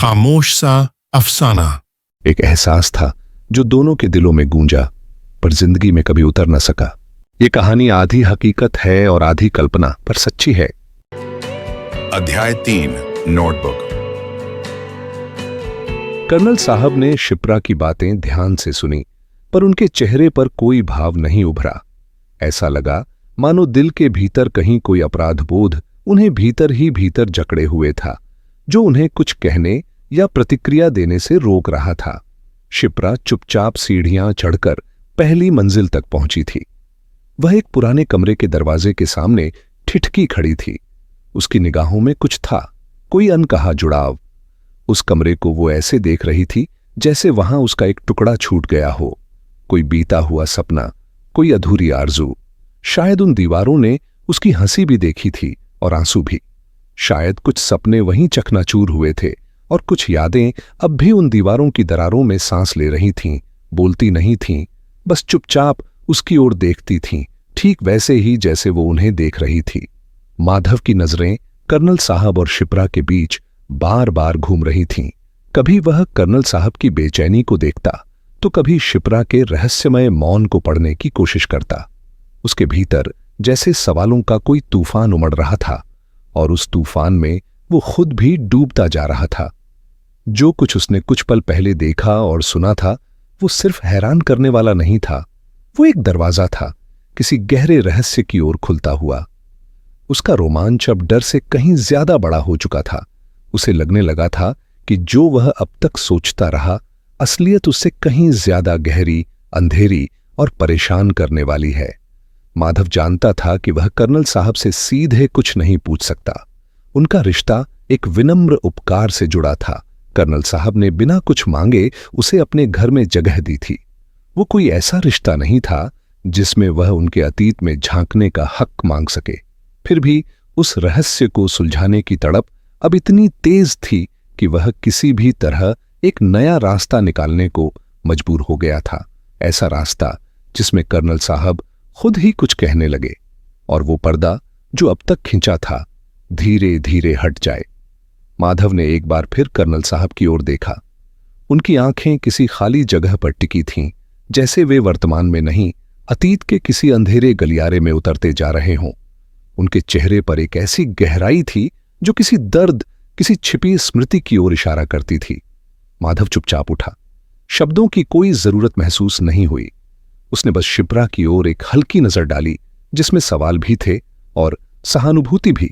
खामोश सा अफसाना। एक एहसास था जो दोनों के दिलों में गूंजा, पर जिंदगी में कभी उतर न सका। ये कहानी आधी हकीकत है और आधी कल्पना, पर सच्ची है। अध्याय 3, नोटबुक। कर्नल साहब ने शिप्रा की बातें ध्यान से सुनी, पर उनके चेहरे पर कोई भाव नहीं उभरा। ऐसा लगा मानो दिल के भीतर कहीं कोई अपराध बोध उन्हें भीतर ही भीतर जकड़े हुए था, जो उन्हें कुछ कहने या प्रतिक्रिया देने से रोक रहा था। शिप्रा चुपचाप सीढ़ियां चढ़कर पहली मंजिल तक पहुंची थी। वह एक पुराने कमरे के दरवाजे के सामने ठिठकी खड़ी थी। उसकी निगाहों में कुछ था, कोई अनकहा जुड़ाव। उस कमरे को वो ऐसे देख रही थी जैसे वहां उसका एक टुकड़ा छूट गया हो, कोई बीता हुआ सपना, कोई अधूरी आरज़ू। शायद उन दीवारों ने उसकी हंसी भी देखी थी और आंसू भी। शायद कुछ सपने वहीं चकनाचूर हुए थे और कुछ यादें अब भी उन दीवारों की दरारों में सांस ले रही थीं, बोलती नहीं थीं, बस चुपचाप उसकी ओर देखती थीं, ठीक वैसे ही जैसे वो उन्हें देख रही थी। माधव की नजरें कर्नल साहब और शिप्रा के बीच बार बार घूम रही थीं। कभी वह कर्नल साहब की बेचैनी को देखता, तो कभी शिप्रा के रहस्यमय मौन को पढ़ने की कोशिश करता। उसके भीतर जैसे सवालों का कोई तूफान उमड़ रहा था, और उस तूफान में वो खुद भी डूबता जा रहा था। जो कुछ उसने कुछ पल पहले देखा और सुना था, वो सिर्फ हैरान करने वाला नहीं था। वो एक दरवाजा था, किसी गहरे रहस्य की ओर खुलता हुआ। उसका रोमांच अब डर से कहीं ज्यादा बड़ा हो चुका था। उसे लगने लगा था कि जो वह अब तक सोचता रहा, असलियत उससे कहीं ज्यादा गहरी, अंधेरी और परेशान करने वाली है। माधव जानता था कि वह कर्नल साहब से सीधे कुछ नहीं पूछ सकता। उनका रिश्ता एक विनम्र उपकार से जुड़ा था। कर्नल साहब ने बिना कुछ मांगे उसे अपने घर में जगह दी थी। वो कोई ऐसा रिश्ता नहीं था जिसमें वह उनके अतीत में झांकने का हक मांग सके। फिर भी उस रहस्य को सुलझाने की तड़प अब इतनी तेज थी कि वह किसी भी तरह एक नया रास्ता निकालने को मजबूर हो गया था। ऐसा रास्ता जिसमें कर्नल साहब खुद ही कुछ कहने लगे और वो पर्दा जो अब तक खिंचा था धीरे धीरे हट जाए। माधव ने एक बार फिर कर्नल साहब की ओर देखा। उनकी आंखें किसी खाली जगह पर टिकी थीं, जैसे वे वर्तमान में नहीं, अतीत के किसी अंधेरे गलियारे में उतरते जा रहे हों। उनके चेहरे पर एक ऐसी गहराई थी जो किसी दर्द, किसी छिपी स्मृति की ओर इशारा करती थी। माधव चुपचाप उठा। शब्दों की कोई जरूरत महसूस नहीं हुई। उसने बस शिप्रा की ओर एक हल्की नजर डाली, जिसमें सवाल भी थे और सहानुभूति भी।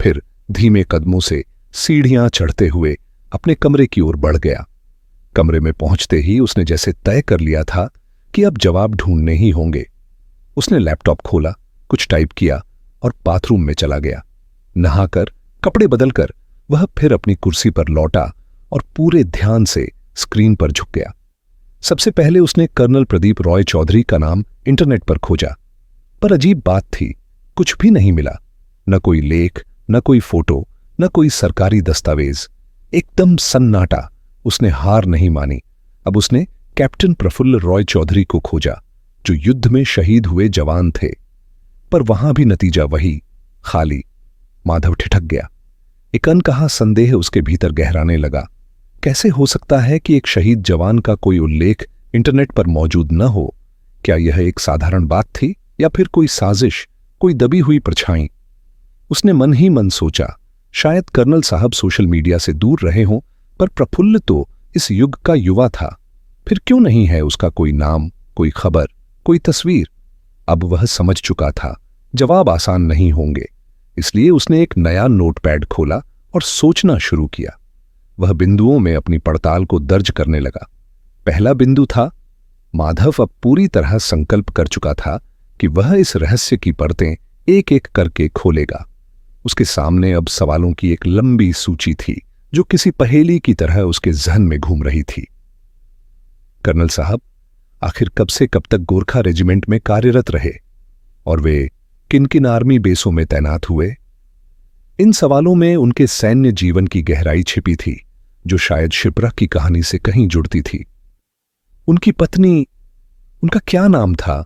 फिर धीमे कदमों से सीढ़ियां चढ़ते हुए अपने कमरे की ओर बढ़ गया। कमरे में पहुंचते ही उसने जैसे तय कर लिया था कि अब जवाब ढूंढने ही होंगे। उसने लैपटॉप खोला, कुछ टाइप किया और बाथरूम में चला गया। नहाकर, कपड़े बदलकर वह फिर अपनी कुर्सी पर लौटा और पूरे ध्यान से स्क्रीन पर झुक गया। सबसे पहले उसने कर्नल प्रदीप रॉय चौधरी का नाम इंटरनेट पर खोजा, पर अजीब बात थी, कुछ भी नहीं मिला। न कोई लेख, न कोई फोटो, न कोई सरकारी दस्तावेज, एकदम सन्नाटा। उसने हार नहीं मानी। अब उसने कैप्टन प्रफुल्ल रॉय चौधरी को खोजा, जो युद्ध में शहीद हुए जवान थे, पर वहां भी नतीजा वही, खाली। माधव ठिठक गया। एक अनकहा संदेह उसके भीतर गहराने लगा। कैसे हो सकता है कि एक शहीद जवान का कोई उल्लेख इंटरनेट पर मौजूद न हो? क्या यह एक साधारण बात थी या फिर कोई साजिश, कोई दबी हुई परछाई? उसने मन ही मन सोचा, शायद कर्नल साहब सोशल मीडिया से दूर रहे हों, पर प्रफुल्ल तो इस युग का युवा था। फिर क्यों नहीं है उसका कोई नाम, कोई खबर, कोई तस्वीर? अब वह समझ चुका था जवाब आसान नहीं होंगे। इसलिए उसने एक नया नोटपैड खोला और सोचना शुरू किया। वह बिंदुओं में अपनी पड़ताल को दर्ज करने लगा। पहला बिंदु था, माधव अब पूरी तरह संकल्प कर चुका था कि वह इस रहस्य की परतें एक एक करके खोलेगा। उसके सामने अब सवालों की एक लंबी सूची थी, जो किसी पहेली की तरह उसके जहन में घूम रही थी। कर्नल साहब आखिर कब से कब तक गोरखा रेजिमेंट में कार्यरत रहे, और वे किन किन आर्मी बेसों में तैनात हुए? इन सवालों में उनके सैन्य जीवन की गहराई छिपी थी, जो शायद शिप्रा की कहानी से कहीं जुड़ती थी। उनकी पत्नी, उनका क्या नाम था?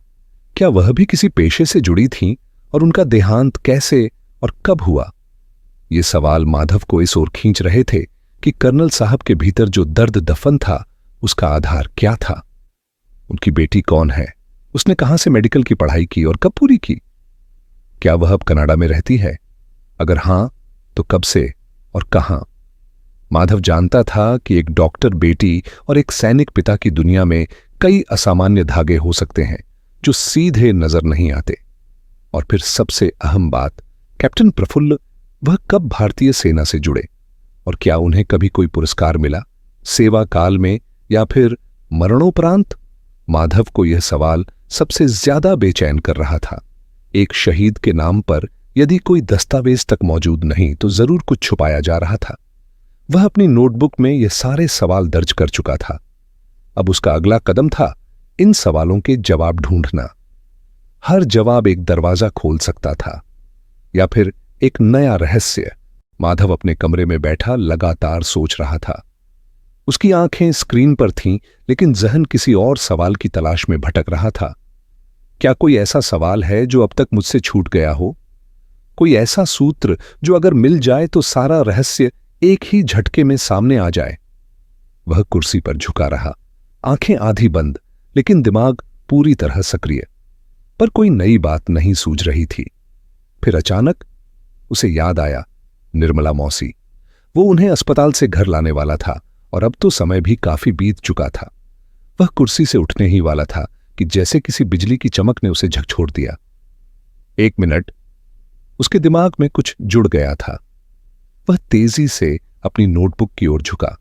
क्या वह भी किसी पेशे से जुड़ी थीं? और उनका देहांत कैसे और कब हुआ? ये सवाल माधव को इस ओर खींच रहे थे कि कर्नल साहब के भीतर जो दर्द दफन था उसका आधार क्या था। उनकी बेटी कौन है, उसने कहां से मेडिकल की पढ़ाई की और कब पूरी की, क्या वह अब कनाडा में रहती है, अगर हां तो कब से और कहां। माधव जानता था कि एक डॉक्टर बेटी और एक सैनिक पिता की दुनिया में कई असामान्य धागे हो सकते हैं जो सीधे नजर नहीं आते। और फिर सबसे अहम बात, कैप्टन प्रफुल्ल, वह कब भारतीय सेना से जुड़े और क्या उन्हें कभी कोई पुरस्कार मिला, सेवा काल में या फिर मरणोपरांत। माधव को यह सवाल सबसे ज्यादा बेचैन कर रहा था। एक शहीद के नाम पर यदि कोई दस्तावेज तक मौजूद नहीं तो जरूर कुछ छुपाया जा रहा था। वह अपनी नोटबुक में ये सारे सवाल दर्ज कर चुका था। अब उसका अगला कदम था इन सवालों के जवाब ढूंढना। हर जवाब एक दरवाजा खोल सकता था या फिर एक नया रहस्य। माधव अपने कमरे में बैठा लगातार सोच रहा था। उसकी आंखें स्क्रीन पर थीं, लेकिन जहन किसी और सवाल की तलाश में भटक रहा था। क्या कोई ऐसा सवाल है जो अब तक मुझसे छूट गया हो, कोई ऐसा सूत्र जो अगर मिल जाए तो सारा रहस्य एक ही झटके में सामने आ जाए। वह कुर्सी पर झुका रहा, आंखें आधी बंद लेकिन दिमाग पूरी तरह सक्रिय। पर कोई नई बात नहीं सूझ रही थी। फिर अचानक उसे याद आया, निर्मला मौसी। वो उन्हें अस्पताल से घर लाने वाला था और अब तो समय भी काफी बीत चुका था। वह कुर्सी से उठने ही वाला था कि जैसे किसी बिजली की चमक ने उसे झकझोर दिया। 1 मिनट, उसके दिमाग में कुछ जुड़ गया था। वह तेजी से अपनी नोटबुक की ओर झुका,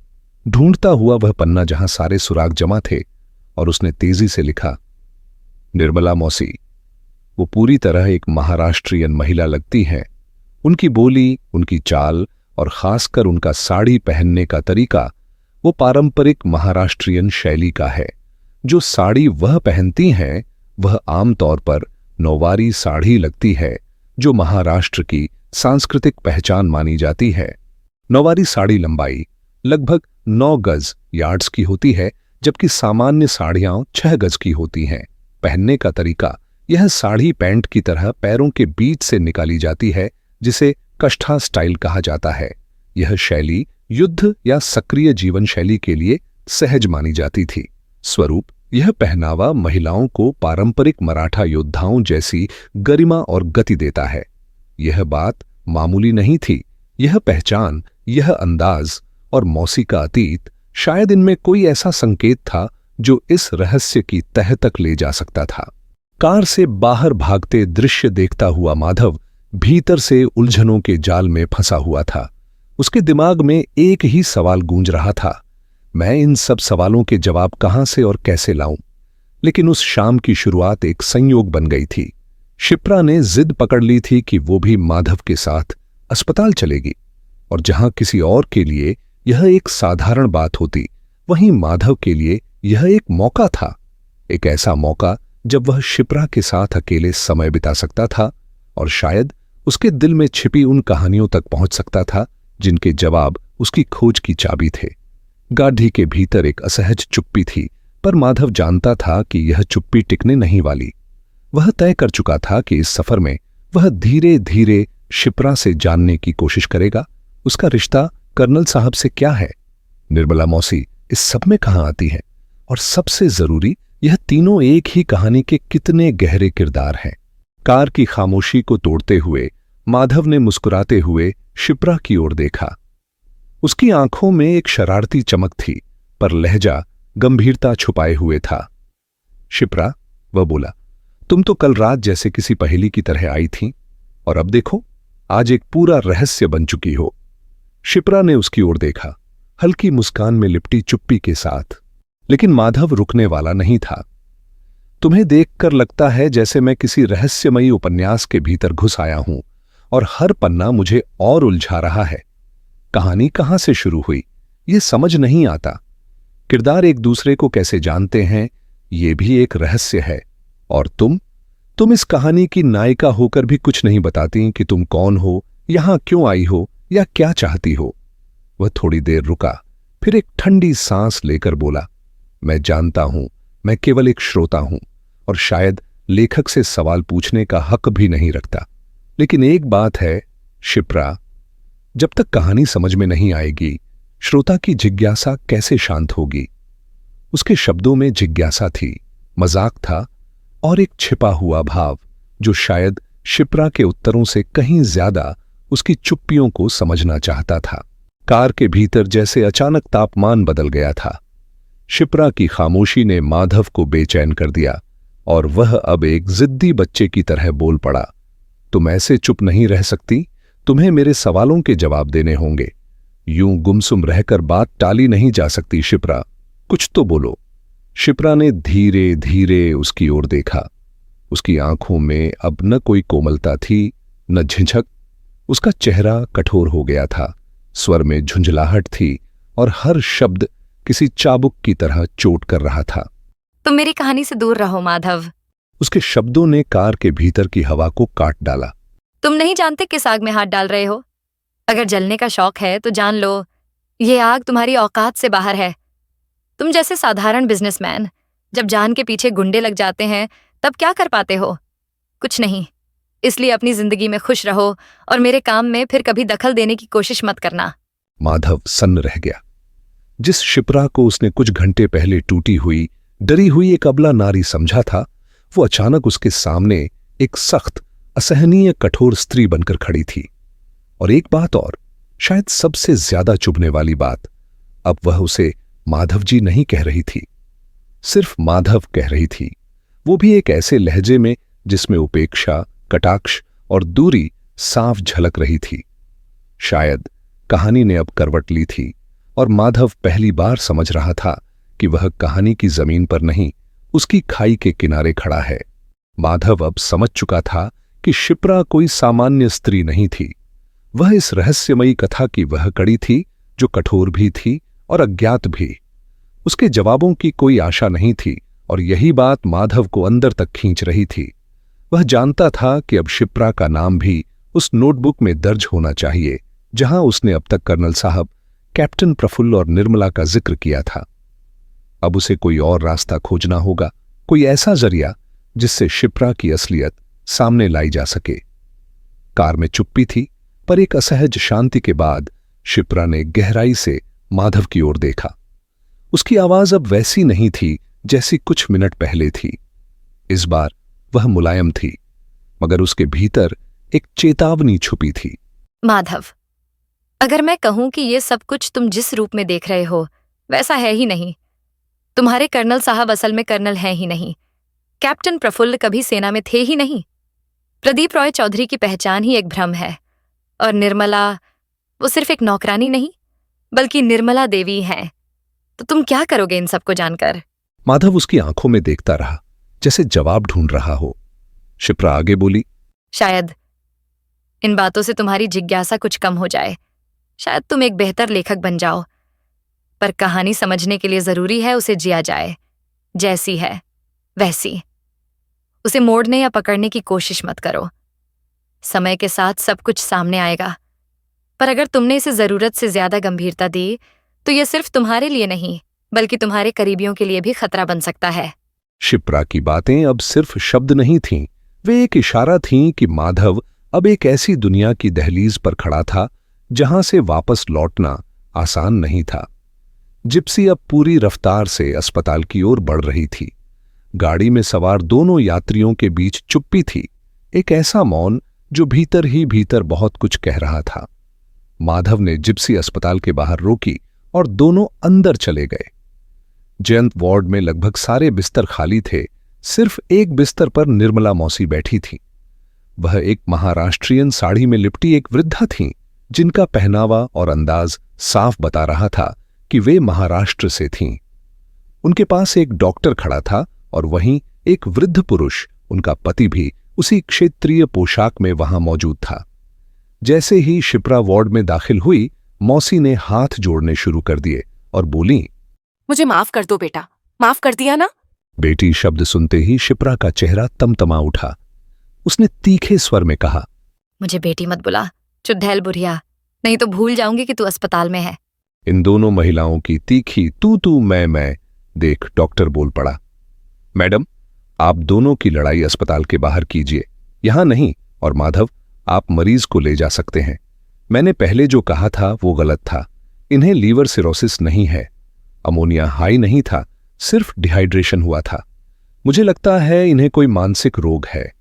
ढूंढता हुआ वह पन्ना जहां सारे सुराग जमा थे, और उसने तेजी से लिखा, निर्मला मौसी। वो पूरी तरह एक महाराष्ट्रियन महिला लगती हैं। उनकी बोली, उनकी चाल और खासकर उनका साड़ी पहनने का तरीका वो पारंपरिक महाराष्ट्रियन शैली का है। जो साड़ी वह पहनती हैं वह आमतौर पर नौवारी साड़ी लगती है, जो महाराष्ट्र की सांस्कृतिक पहचान मानी जाती है। नौवारी साड़ी लंबाई लगभग 9 गज यार्ड्स की होती है, जबकि सामान्य साड़ियां 6 गज की होती हैं। पहनने का तरीका, यह साड़ी पैंट की तरह पैरों के बीच से निकाली जाती है, जिसे कष्ठा स्टाइल कहा जाता है। यह शैली युद्ध या सक्रिय जीवन शैली के लिए सहज मानी जाती थी। स्वरूप, यह पहनावा महिलाओं को पारंपरिक मराठा योद्धाओं जैसी गरिमा और गति देता है। यह बात मामूली नहीं थी। यह पहचान, यह अंदाज और मौसी का अतीत, शायद इनमें कोई ऐसा संकेत था जो इस रहस्य की तह तक ले जा सकता था। कार से बाहर भागते दृश्य देखता हुआ माधव भीतर से उलझनों के जाल में फंसा हुआ था। उसके दिमाग में एक ही सवाल गूंज रहा था, मैं इन सब सवालों के जवाब कहां से और कैसे लाऊं। लेकिन उस शाम की शुरुआत एक संयोग बन गई थी। शिप्रा ने जिद पकड़ ली थी कि वो भी माधव के साथ अस्पताल चलेगी, और जहां किसी और के लिए यह एक साधारण बात होती, वहीं माधव के लिए यह एक मौका था। एक ऐसा मौका जब वह शिप्रा के साथ अकेले समय बिता सकता था और शायद उसके दिल में छिपी उन कहानियों तक पहुंच सकता था जिनके जवाब उसकी खोज की चाबी थे। गाड़ी के भीतर एक असहज चुप्पी थी, पर माधव जानता था कि यह चुप्पी टिकने नहीं वाली। वह तय कर चुका था कि इस सफर में वह धीरे धीरे शिप्रा से जानने की कोशिश करेगा। उसका रिश्ता कर्नल साहब से क्या है, निर्मला मौसी इस सब में कहां आती है, और सबसे जरूरी, यह तीनों एक ही कहानी के कितने गहरे किरदार हैं। कार की खामोशी को तोड़ते हुए माधव ने मुस्कुराते हुए शिप्रा की ओर देखा। उसकी आंखों में एक शरारती चमक थी, पर लहजा गंभीरता छुपाए हुए था। शिप्रा, वह बोला, तुम तो कल रात जैसे किसी पहेली की तरह आई थीं, और अब देखो आज एक पूरा रहस्य बन चुकी हो। शिप्रा ने उसकी ओर देखा, हल्की मुस्कान में लिपटी चुप्पी के साथ। लेकिन माधव रुकने वाला नहीं था। तुम्हें देखकर लगता है जैसे मैं किसी रहस्यमयी उपन्यास के भीतर घुस आया हूं और हर पन्ना मुझे और उलझा रहा है। कहानी कहां से शुरू हुई ये समझ नहीं आता। किरदार एक दूसरे को कैसे जानते हैं ये भी एक रहस्य है। और तुम इस कहानी की नायिका होकर भी कुछ नहीं बताती कि तुम कौन हो, यहां क्यों आई हो या क्या चाहती हो। वह थोड़ी देर रुका, फिर एक ठंडी सांस लेकर बोला, मैं जानता हूं, मैं केवल एक श्रोता हूं और शायद लेखक से सवाल पूछने का हक भी नहीं रखता। लेकिन एक बात है शिप्रा, जब तक कहानी समझ में नहीं आएगी श्रोता की जिज्ञासा कैसे शांत होगी? उसके शब्दों में जिज्ञासा थी, मजाक था और एक छिपा हुआ भाव जो शायद शिप्रा के उत्तरों से कहीं ज्यादा उसकी चुप्पियों को समझना चाहता था। कार के भीतर जैसे अचानक तापमान बदल गया था। शिप्रा की खामोशी ने माधव को बेचैन कर दिया और वह अब एक जिद्दी बच्चे की तरह बोल पड़ा। तुम ऐसे चुप नहीं रह सकती, तुम्हें मेरे सवालों के जवाब देने होंगे। यूं गुमसुम रहकर बात टाली नहीं जा सकती शिप्रा, कुछ तो बोलो। शिप्रा ने धीरे धीरे उसकी ओर देखा। उसकी आंखों में अब न कोई कोमलता थी, न झिझक। उसका चेहरा कठोर हो गया था, स्वर में झुंझलाहट थी और हर शब्द किसी चाबुक की तरह चोट कर रहा था। तुम मेरी कहानी से दूर रहो माधव। उसके शब्दों ने कार के भीतर की हवा को काट डाला। तुम नहीं जानते किस आग में हाथ डाल रहे हो। अगर जलने का शौक है तो जान लो, ये आग तुम्हारी औकात से बाहर है। तुम जैसे साधारण बिजनेसमैन जब जान के पीछे गुंडे लग जाते हैं तब क्या कर पाते हो? कुछ नहीं। इसलिए अपनी जिंदगी में खुश रहो और मेरे काम में फिर कभी दखल देने की कोशिश मत करना। माधव सन्न रह गया। जिस शिप्रा को उसने कुछ घंटे पहले टूटी हुई, डरी हुई एक अबला नारी समझा था, वो अचानक उसके सामने एक सख्त, असहनीय, कठोर स्त्री बनकर खड़ी थी। और एक बात और, शायद सबसे ज्यादा चुभने वाली बात, अब वह उसे माधव जी नहीं कह रही थी, सिर्फ माधव कह रही थी। वो भी एक ऐसे लहजे में जिसमें उपेक्षा, कटाक्ष और दूरी साफ झलक रही थी। शायद कहानी ने अब करवट ली थी और माधव पहली बार समझ रहा था कि वह कहानी की जमीन पर नहीं, उसकी खाई के किनारे खड़ा है। माधव अब समझ चुका था कि शिप्रा कोई सामान्य स्त्री नहीं थी। वह इस रहस्यमयी कथा की वह कड़ी थी जो कठोर भी थी और अज्ञात भी। उसके जवाबों की कोई आशा नहीं थी और यही बात माधव को अंदर तक खींच रही थी। वह जानता था कि अब शिप्रा का नाम भी उस नोटबुक में दर्ज होना चाहिए जहां उसने अब तक कर्नल साहब, कैप्टन प्रफुल्ल और निर्मला का जिक्र किया था। अब उसे कोई और रास्ता खोजना होगा, कोई ऐसा जरिया जिससे शिप्रा की असलियत सामने लाई जा सके। कार में चुप्पी थी, पर एक असहज शांति के बाद शिप्रा ने गहराई से माधव की ओर देखा। उसकी आवाज अब वैसी नहीं थी जैसी कुछ मिनट पहले थी। इस बार वह मुलायम थी, मगर उसके भीतर एक चेतावनी छुपी थी। माधव, अगर मैं कहूं कि ये सब कुछ तुम जिस रूप में देख रहे हो वैसा है ही नहीं। तुम्हारे कर्नल साहब असल में कर्नल हैं ही नहीं। कैप्टन प्रफुल्ल कभी सेना में थे ही नहीं। प्रदीप रॉय चौधरी की पहचान ही एक भ्रम है। और निर्मला, वो सिर्फ एक नौकरानी नहीं बल्कि निर्मला देवी हैं। तो तुम क्या करोगे इन सबको जानकर? माधव उसकी आंखों में देखता रहा, जैसे जवाब ढूंढ रहा हो। शिप्रा आगे बोली, शायद इन बातों से तुम्हारी जिज्ञासा कुछ कम हो जाए। शायद तुम एक बेहतर लेखक बन जाओ। पर कहानी समझने के लिए जरूरी है उसे जिया जाए, जैसी है वैसी। उसे मोड़ने या पकड़ने की कोशिश मत करो। समय के साथ सब कुछ सामने आएगा। पर अगर तुमने इसे जरूरत से ज्यादा गंभीरता दी तो यह सिर्फ तुम्हारे लिए नहीं बल्कि तुम्हारे करीबियों के लिए भी खतरा बन सकता है। शिप्रा की बातें अब सिर्फ शब्द नहीं थीं, वे एक इशारा थीं कि माधव अब एक ऐसी दुनिया की दहलीज पर खड़ा था जहां से वापस लौटना आसान नहीं था। जिप्सी अब पूरी रफ्तार से अस्पताल की ओर बढ़ रही थी। गाड़ी में सवार दोनों यात्रियों के बीच चुप्पी थी, एक ऐसा मौन जो भीतर ही भीतर बहुत कुछ कह रहा था। माधव ने जिप्सी अस्पताल के बाहर रोकी और दोनों अंदर चले गए। जयंत वार्ड में लगभग सारे बिस्तर खाली थे, सिर्फ एक बिस्तर पर निर्मला मौसी बैठी थी। वह एक महाराष्ट्रियन साड़ी में लिपटी एक वृद्धा थीं, जिनका पहनावा और अंदाज साफ बता रहा था कि वे महाराष्ट्र से थीं। उनके पास एक डॉक्टर खड़ा था और वहीं एक वृद्ध पुरुष, उनका पति भी उसी क्षेत्रीय पोशाक में वहां मौजूद था। जैसे ही शिप्रा वार्ड में दाखिल हुई, मौसी ने हाथ जोड़ने शुरू कर दिए और बोली, मुझे माफ कर दो बेटा, माफ कर दिया ना? बेटी शब्द सुनते ही शिप्रा का चेहरा तमतमा उठा। उसने तीखे स्वर में कहा, मुझे बेटी मत बुला, चुड़ैल बुढ़िया, नहीं तो भूल जाऊंगी कि तू अस्पताल में है। इन दोनों महिलाओं की तीखी तू मैं देख डॉक्टर बोल पड़ा, मैडम, आप दोनों की लड़ाई अस्पताल के बाहर कीजिए, यहां नहीं। और माधव, आप मरीज को ले जा सकते हैं। मैंने पहले जो कहा था वो गलत था। इन्हें लीवर सिरोसिस नहीं है, अमोनिया हाई नहीं था, सिर्फ डिहाइड्रेशन हुआ था। मुझे लगता है इन्हें कोई मानसिक रोग है।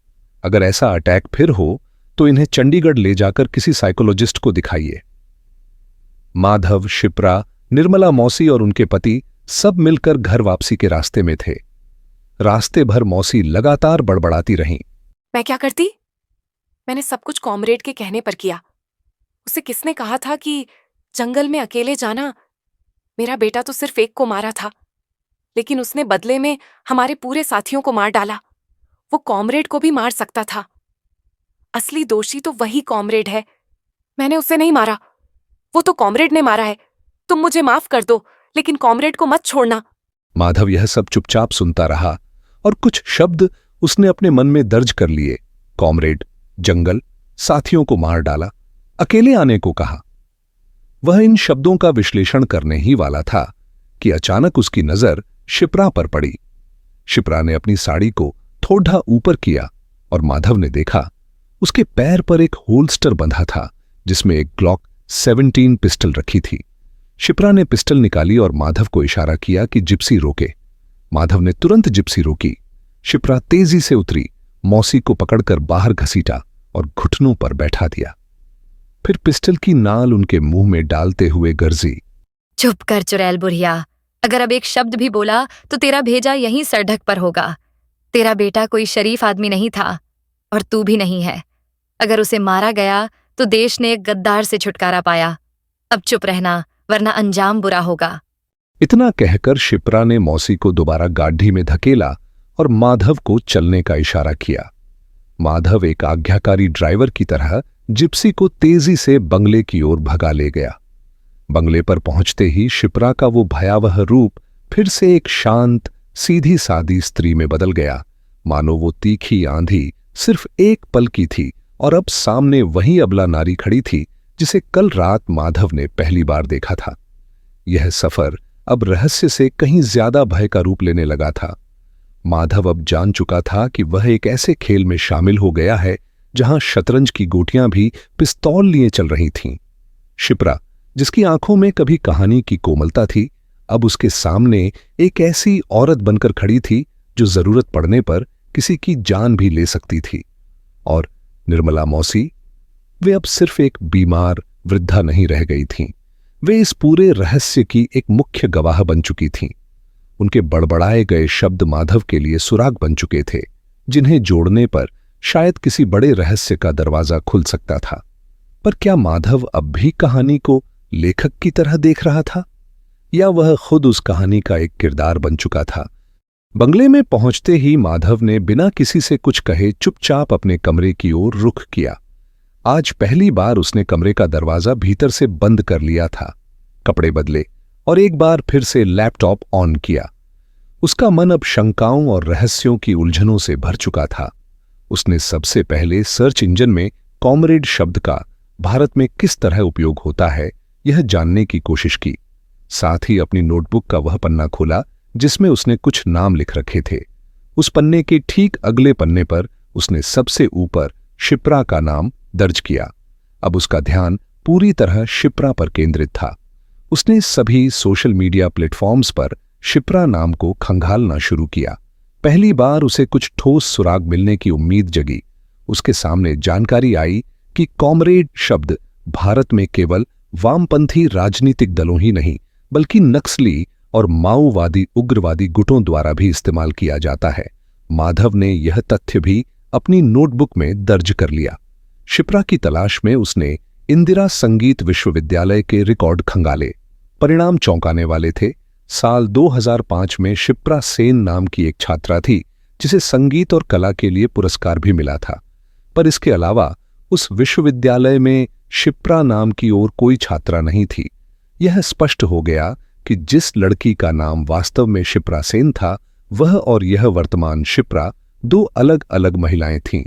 अगर ऐसा अटैक फिर हो तो इन्हें चंडीगढ़ ले जाकर किसी साइकोलॉजिस्ट को दिखाइए। माधव, शिप्रा, निर्मला मौसी और उनके पति सब मिलकर घर वापसी के रास्ते में थे। रास्ते भर मौसी लगातार बड़बड़ाती रहीं। मैं क्या करती? मैंने सब कुछ कॉमरेड के कहने पर किया। उसे किसने कहा था कि जंगल में अकेले जाना? मेरा बेटा तो सिर्फ एक को मारा था, लेकिन उसने बदले में हमारे पूरे साथियों को मार डाला। वो कॉमरेड को भी मार सकता था। असली दोषी तो वही कॉमरेड है। मैंने उसे नहीं मारा, वो तो कॉमरेड ने मारा है। तुम मुझे माफ कर दो, लेकिन कॉमरेड को मत छोड़ना। माधव यह सब चुपचाप सुनता रहा और कुछ शब्द उसने अपने मन में दर्ज कर लिए। कॉमरेड, जंगल, साथियों को मार डाला, अकेले आने को कहा। वह इन शब्दों का विश्लेषण करने ही वाला था कि अचानक उसकी नजर शिप्रा पर पड़ी। शिप्रा ने अपनी साड़ी को थोड़ा ऊपर किया और माधव ने देखा उसके पैर पर एक होल्स्टर बंधा था जिसमें एक ग्लॉक 17 पिस्टल रखी थी। शिप्रा ने पिस्टल निकाली और माधव को इशारा किया कि जिप्सी रोके। माधव ने तुरंत जिप्सी रोकी। शिप्रा तेजी से उतरी, मौसी को पकड़कर बाहर घसीटा और घुटनों पर बैठा दिया। फिर पिस्टल की नाल उनके मुंह में डालते हुए गर्जी, चुप कर चुड़ैल बुढ़िया, अगर अब एक शब्द भी बोला तो तेरा भेजा यहीं सरढक पर होगा। तेरा बेटा कोई शरीफ आदमी नहीं था और तू भी नहीं है। अगर उसे मारा गया तो देश ने एक गद्दार से छुटकारा पाया। अब चुप रहना, वरना अंजाम बुरा होगा। इतना कहकर शिप्रा ने मौसी को दोबारा गाड़ी में धकेला और माधव को चलने का इशारा किया। माधव एक आज्ञाकारी ड्राइवर की तरह जिप्सी को तेजी से बंगले की ओर भगा ले गया। बंगले पर पहुंचते ही शिप्रा का वो भयावह रूप फिर से एक शांत, सीधी सादी स्त्री में बदल गया। मानो वो तीखी आंधी सिर्फ एक पल की थी और अब सामने वही अबला नारी खड़ी थी जिसे कल रात माधव ने पहली बार देखा था। यह सफर अब रहस्य से कहीं ज्यादा भय का रूप लेने लगा था। माधव अब जान चुका था कि वह एक ऐसे खेल में शामिल हो गया है जहां शतरंज की गोटियां भी पिस्तौल लिए चल रही थीं। शिप्रा, जिसकी आंखों में कभी कहानी की कोमलता थी, अब उसके सामने एक ऐसी औरत बनकर खड़ी थी जो जरूरत पड़ने पर किसी की जान भी ले सकती थी। और निर्मला मौसी, वे अब सिर्फ एक बीमार वृद्धा नहीं रह गई थीं। वे इस पूरे रहस्य की एक मुख्य गवाह बन चुकी थीं। उनके बड़बड़ाए गए शब्द माधव के लिए सुराग बन चुके थे, जिन्हें जोड़ने पर शायद किसी बड़े रहस्य का दरवाजा खुल सकता था। पर क्या माधव अब भी कहानी को लेखक की तरह देख रहा था, या वह खुद उस कहानी का एक किरदार बन चुका था? बंगले में पहुंचते ही माधव ने बिना किसी से कुछ कहे चुपचाप अपने कमरे की ओर रुख किया। आज पहली बार उसने कमरे का दरवाजा भीतर से बंद कर लिया था, कपड़े बदले और एक बार फिर से लैपटॉप ऑन किया। उसका मन अब शंकाओं और रहस्यों की उलझनों से भर चुका था। उसने सबसे पहले सर्च इंजन में कॉमरेड शब्द का भारत में किस तरह उपयोग होता है यह जानने की कोशिश की। साथ ही अपनी नोटबुक का वह पन्ना खोला जिसमें उसने कुछ नाम लिख रखे थे। उस पन्ने के ठीक अगले पन्ने पर उसने सबसे ऊपर शिप्रा का नाम दर्ज किया। अब उसका ध्यान पूरी तरह शिप्रा पर केंद्रित था। उसने सभी सोशल मीडिया प्लेटफॉर्म्स पर शिप्रा नाम को खंगालना शुरू किया। पहली बार उसे कुछ ठोस सुराग मिलने की उम्मीद जगी। उसके सामने जानकारी आई कि कॉमरेड शब्द भारत में केवल वामपंथी राजनीतिक दलों ही नहीं बल्कि नक्सली और माओवादी उग्रवादी गुटों द्वारा भी इस्तेमाल किया जाता है। माधव ने यह तथ्य भी अपनी नोटबुक में दर्ज कर लिया। शिप्रा की तलाश में उसने इंदिरा संगीत विश्वविद्यालय के रिकॉर्ड खंगाले। परिणाम चौंकाने वाले थे। साल 2005 में शिप्रा सेन नाम की एक छात्रा थी जिसे संगीत और कला के लिए पुरस्कार भी मिला था। पर इसके अलावा उस विश्वविद्यालय में शिप्रा नाम की और कोई छात्रा नहीं थी। यह स्पष्ट हो गया कि जिस लड़की का नाम वास्तव में शिप्रा सेन था, वह और यह वर्तमान शिप्रा दो अलग अलग महिलाएं थीं।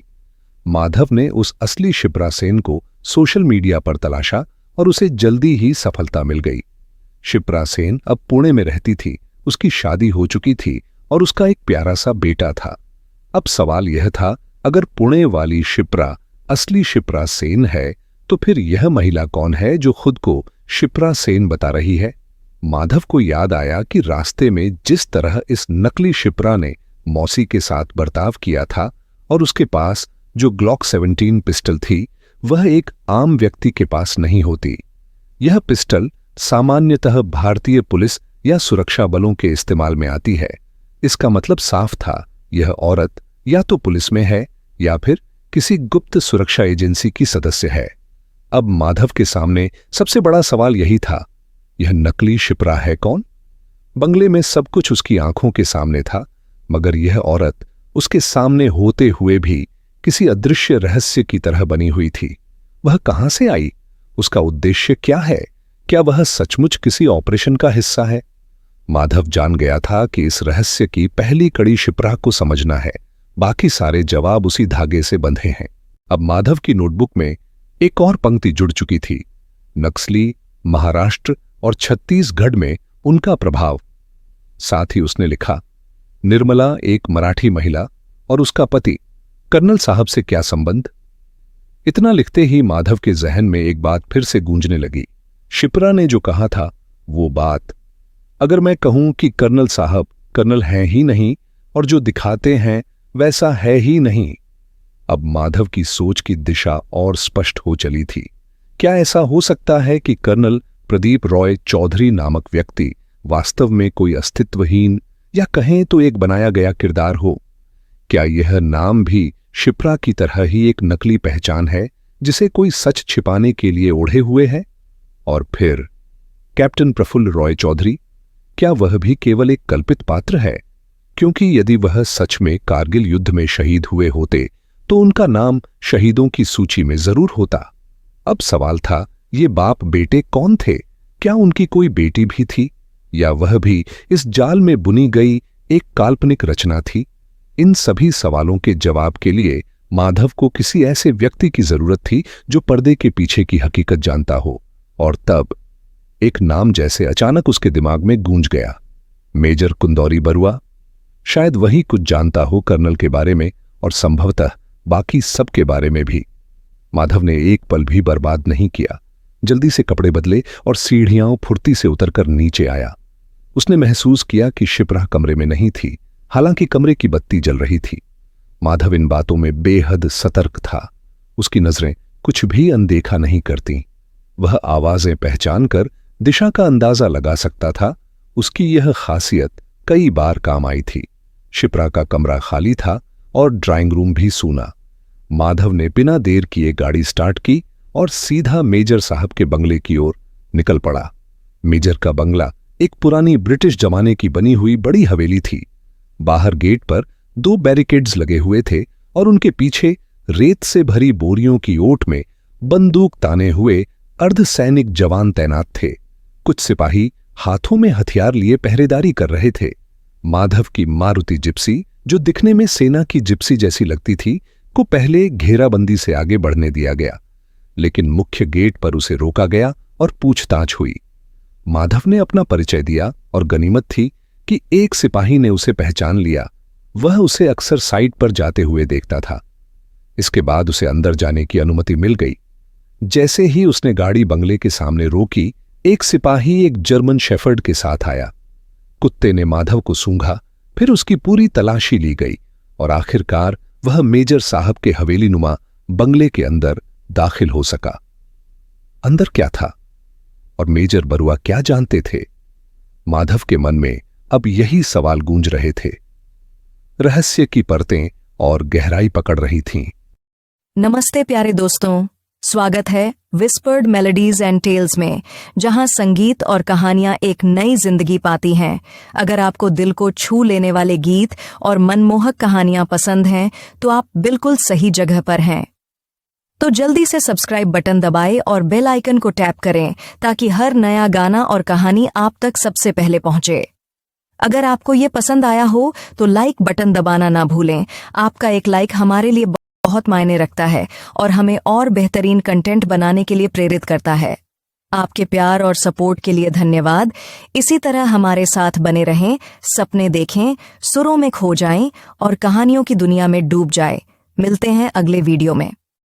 माधव ने उस असली शिप्रा सेन को सोशल मीडिया पर तलाशा और उसे जल्दी ही सफलता मिल गई। शिप्रा सेन अब पुणे में रहती थी, उसकी शादी हो चुकी थी और उसका एक प्यारा सा बेटा था। अब सवाल यह था, अगर पुणे वाली शिप्रा असली शिप्रा सेन है तो फिर यह महिला कौन है जो खुद को शिप्रा सेन बता रही है? माधव को याद आया कि रास्ते में जिस तरह इस नकली शिप्रा ने मौसी के साथ बर्ताव किया था और उसके पास जो ग्लॉक 17 पिस्टल थी, वह एक आम व्यक्ति के पास नहीं होती। यह पिस्टल सामान्यतः भारतीय पुलिस या सुरक्षा बलों के इस्तेमाल में आती है। इसका मतलब साफ था, यह औरत या तो पुलिस में है या फिर किसी गुप्त सुरक्षा एजेंसी की सदस्य है। अब माधव के सामने सबसे बड़ा सवाल यही था, यह नकली शिप्रा है कौन? बंगले में सब कुछ उसकी आंखों के सामने था, मगर यह औरत उसके सामने होते हुए भी किसी अदृश्य रहस्य की तरह बनी हुई थी। वह कहां से आई? उसका उद्देश्य क्या है? क्या वह सचमुच किसी ऑपरेशन का हिस्सा है? माधव जान गया था कि इस रहस्य की पहली कड़ी शिप्रा को समझना है, बाकी सारे जवाब उसी धागे से बंधे हैं। अब माधव की नोटबुक में एक और पंक्ति जुड़ चुकी थी, नक्सली, महाराष्ट्र और छत्तीसगढ़ में उनका प्रभाव। साथ ही उसने लिखा, निर्मला एक मराठी महिला और उसका पति कर्नल साहब से क्या संबंध? इतना लिखते ही माधव के जहन में एक बात फिर से गूंजने लगी। शिप्रा ने जो कहा था वो बात, अगर मैं कहूं कि कर्नल साहब कर्नल हैं ही नहीं और जो दिखाते हैं वैसा है ही नहीं। अब माधव की सोच की दिशा और स्पष्ट हो चली थी। क्या ऐसा हो सकता है कि कर्नल प्रदीप रॉय चौधरी नामक व्यक्ति वास्तव में कोई अस्तित्वहीन या कहें तो एक बनाया गया किरदार हो? क्या यह नाम भी शिप्रा की तरह ही एक नकली पहचान है जिसे कोई सच छिपाने के लिए ओढ़े हुए है? और फिर कैप्टन प्रफुल्ल रॉय चौधरी, क्या वह भी केवल एक कल्पित पात्र है? क्योंकि यदि वह सच में कारगिल युद्ध में शहीद हुए होते तो उनका नाम शहीदों की सूची में जरूर होता। अब सवाल था, ये बाप बेटे कौन थे? क्या उनकी कोई बेटी भी थी या वह भी इस जाल में बुनी गई एक काल्पनिक रचना थी? इन सभी सवालों के जवाब के लिए माधव को किसी ऐसे व्यक्ति की जरूरत थी जो पर्दे के पीछे की हकीकत जानता हो। और तब एक नाम जैसे अचानक उसके दिमाग में गूंज गया, मेजर कुंदौरी बरुआ। शायद वही कुछ जानता हो कर्नल के बारे में और संभवतः बाकी सब के बारे में भी। माधव ने एक पल भी बर्बाद नहीं किया, जल्दी से कपड़े बदले और सीढ़ियां फुर्ती से उतरकर नीचे आया। उसने महसूस किया कि शिप्रा कमरे में नहीं थी, हालांकि कमरे की बत्ती जल रही थी। माधव इन बातों में बेहद सतर्क था। उसकी नजरें कुछ भी अनदेखा नहीं करती। वह आवाजें पहचान कर दिशा का अंदाजा लगा सकता था। उसकी यह खासियत कई बार काम आई थी। शिप्रा का कमरा खाली था और ड्राइंग रूम भी सूना। माधव ने बिना देर किए गाड़ी स्टार्ट की और सीधा मेजर साहब के बंगले की ओर निकल पड़ा। मेजर का बंगला एक पुरानी ब्रिटिश जमाने की बनी हुई बड़ी हवेली थी। बाहर गेट पर 2 बैरिकेड्स लगे हुए थे और उनके पीछे रेत से भरी बोरियों की ओट में बंदूक ताने हुए अर्धसैनिक जवान तैनात थे। कुछ सिपाही हाथों में हथियार लिए पहरेदारी कर रहे थे। माधव की मारुति जिप्सी, जो दिखने में सेना की जिप्सी जैसी लगती थी, को पहले घेराबंदी से आगे बढ़ने दिया गया, लेकिन मुख्य गेट पर उसे रोका गया और पूछताछ हुई। माधव ने अपना परिचय दिया और गनीमत थी कि एक सिपाही ने उसे पहचान लिया। वह उसे अक्सर साइट पर जाते हुए देखता था। इसके बाद उसे अंदर जाने की अनुमति मिल गई। जैसे ही उसने गाड़ी बंगले के सामने रोकी, एक सिपाही एक जर्मन शेफर्ड के साथ आया। कुत्ते ने माधव को सूंघा, फिर उसकी पूरी तलाशी ली गई और आखिरकार वह मेजर साहब के हवेली नुमा बंगले के अंदर दाखिल हो सका। अंदर क्या था और मेजर बरुआ क्या जानते थे? माधव के मन में अब यही सवाल गूंज रहे थे। रहस्य की परतें और गहराई पकड़ रही थीं। नमस्ते प्यारे दोस्तों, स्वागत है विस्पर्ड मेलोडीज एंड टेल्स में, जहां संगीत और कहानियां एक नई जिंदगी पाती हैं। अगर आपको दिल को छू लेने वाले गीत और मनमोहक कहानियां पसंद हैं तो आप बिल्कुल सही जगह पर हैं। तो जल्दी से सब्सक्राइब बटन दबाएं और बेल आइकन को टैप करें ताकि हर नया गाना और कहानी आप तक सबसे पहले पहुंचे। अगर आपको ये पसंद आया हो तो लाइक बटन दबाना ना भूलें। आपका एक लाइक हमारे लिए बहुत मायने रखता है और हमें और बेहतरीन कंटेंट बनाने के लिए प्रेरित करता है। आपके प्यार और सपोर्ट के लिए धन्यवाद। इसी तरह हमारे साथ बने रहें, सपने देखें, सुरों में खो जाएं और कहानियों की दुनिया में डूब जाएं। मिलते हैं अगले वीडियो में।